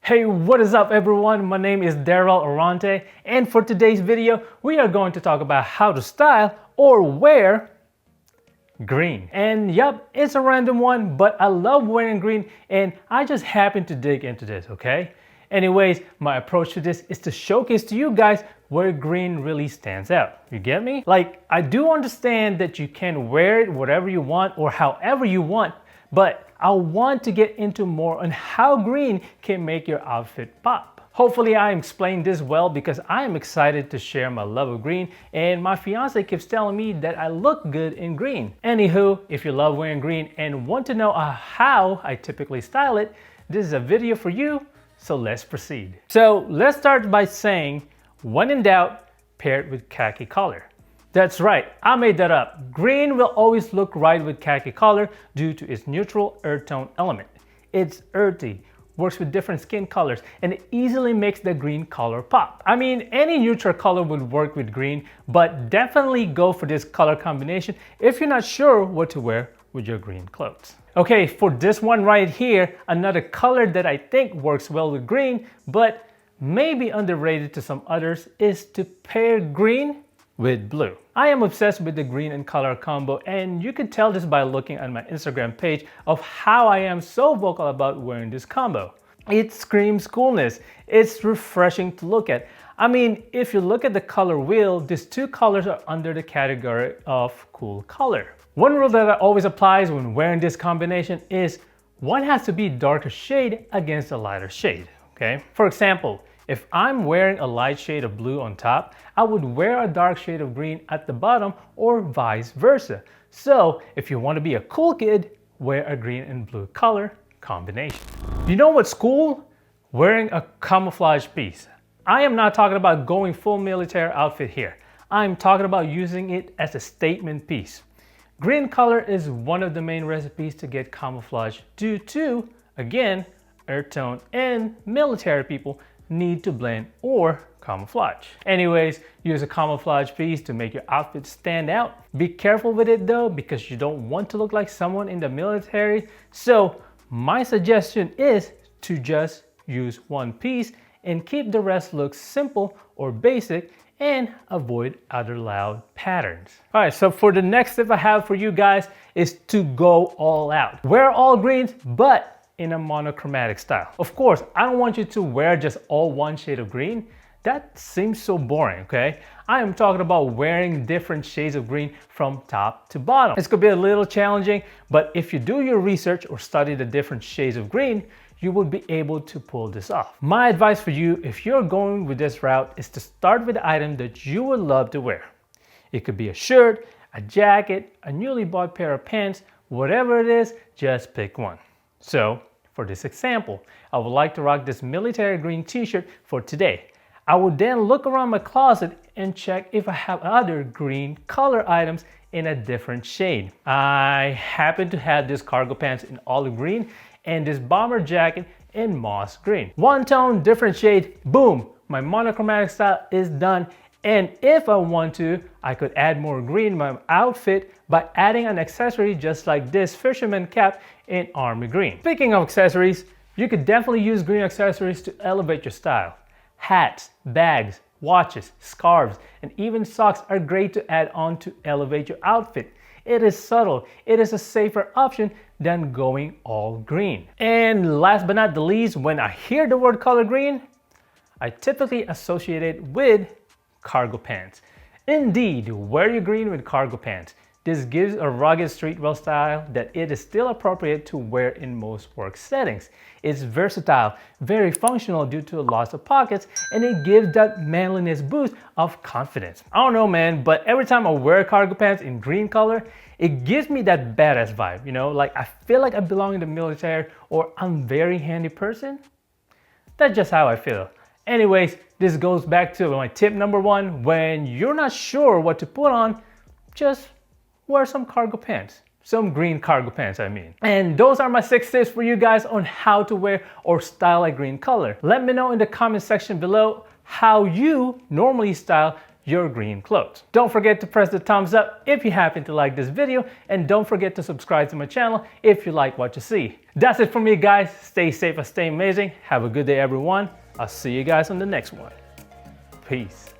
Hey, what is up everyone? My name is Daryl Arante, and for today's video, we are going to talk about how to style or wear green. And yup, it's a random one, but I love wearing green and I just happened to dig into this, okay? Anyways, my approach to this is to showcase to you guys where green really stands out. You get me? Like, I do understand that you can wear it whatever you want or however you want, but I want to get into more on how green can make your outfit pop. Hopefully I explained this well because I am excited to share my love of green and my fiance keeps telling me that I look good in green. Anywho, if you love wearing green and want to know how I typically style it, this is a video for you, so let's proceed. So let's start by saying, when in doubt, pair it with khaki color. That's right, I made that up. Green will always look right with khaki color due to its neutral earth tone element. It's earthy, works with different skin colors, and it easily makes the green color pop. I mean, any neutral color would work with green, but definitely go for this color combination if you're not sure what to wear with your green clothes. Okay, for this one right here, another color that I think works well with green, but maybe underrated to some others, is to pair green with blue. I am obsessed with the green and color combo, and you can tell this by looking at my Instagram page of how I am so vocal about wearing this combo. It screams coolness. It's refreshing to look at. I mean, if you look at the color wheel, these two colors are under the category of cool color. One rule that always applies when wearing this combination is one has to be darker shade against a lighter shade, okay? For example, if I'm wearing a light shade of blue on top, I would wear a dark shade of green at the bottom or vice versa. So if you want to be a cool kid, wear a green and blue color combination. You know what's cool? Wearing a camouflage piece. I am not talking about going full military outfit here. I'm talking about using it as a statement piece. Green color is one of the main recipes to get camouflage due to, again, earth tone and military people need to blend or camouflage. Anyways, use a camouflage piece to make your outfit stand out. Be careful with it though, because you don't want to look like someone in the military. So my suggestion is to just use one piece and keep the rest look simple or basic and avoid other loud patterns. All right, so for the next tip I have for you guys is to go all out. Wear all greens, but in a monochromatic style. Of course, I don't want you to wear just all one shade of green. That seems so boring, okay? I am talking about wearing different shades of green from top to bottom. It's gonna be a little challenging, but if you do your research or study the different shades of green, you will be able to pull this off. My advice for you, if you're going with this route, is to start with the item that you would love to wear. It could be a shirt, a jacket, a newly bought pair of pants, whatever it is, just pick one. So for this example, I would like to rock this military green t-shirt for today. I would then look around my closet and check if I have other green color items in a different shade. I happen to have this cargo pants in olive green and this bomber jacket in moss green. One tone, different shade, boom, my monochromatic style is done. And if I want to, I could add more green in my outfit by adding an accessory just like this fisherman cap in army green. Speaking of accessories, you could definitely use green accessories to elevate your style. Hats, bags, watches, scarves, and even socks are great to add on to elevate your outfit. It is subtle, it is a safer option than going all green. And last but not the least, when I hear the word color green, I typically associate it with cargo pants. Indeed, wear your green with cargo pants. This gives a rugged streetwear style that it is still appropriate to wear in most work settings. It's versatile, very functional due to a loss of pockets, and it gives that manliness boost of confidence. I don't know, man, but every time I wear cargo pants in green color, it gives me that badass vibe, you know? Like I feel like I belong in the military or I'm a very handy person. That's just how I feel. Anyways, this goes back to my tip number one. When you're not sure what to put on, just wear some cargo pants. Some green cargo pants, I mean. And those are my 6 tips for you guys on how to wear or style a green color. Let me know in the comment section below how you normally style your green clothes. Don't forget to press the thumbs up if you happen to like this video, and don't forget to subscribe to my channel if you like what you see. That's it for me, guys. Stay safe and stay amazing. Have a good day, everyone. I'll see you guys on the next one. Peace.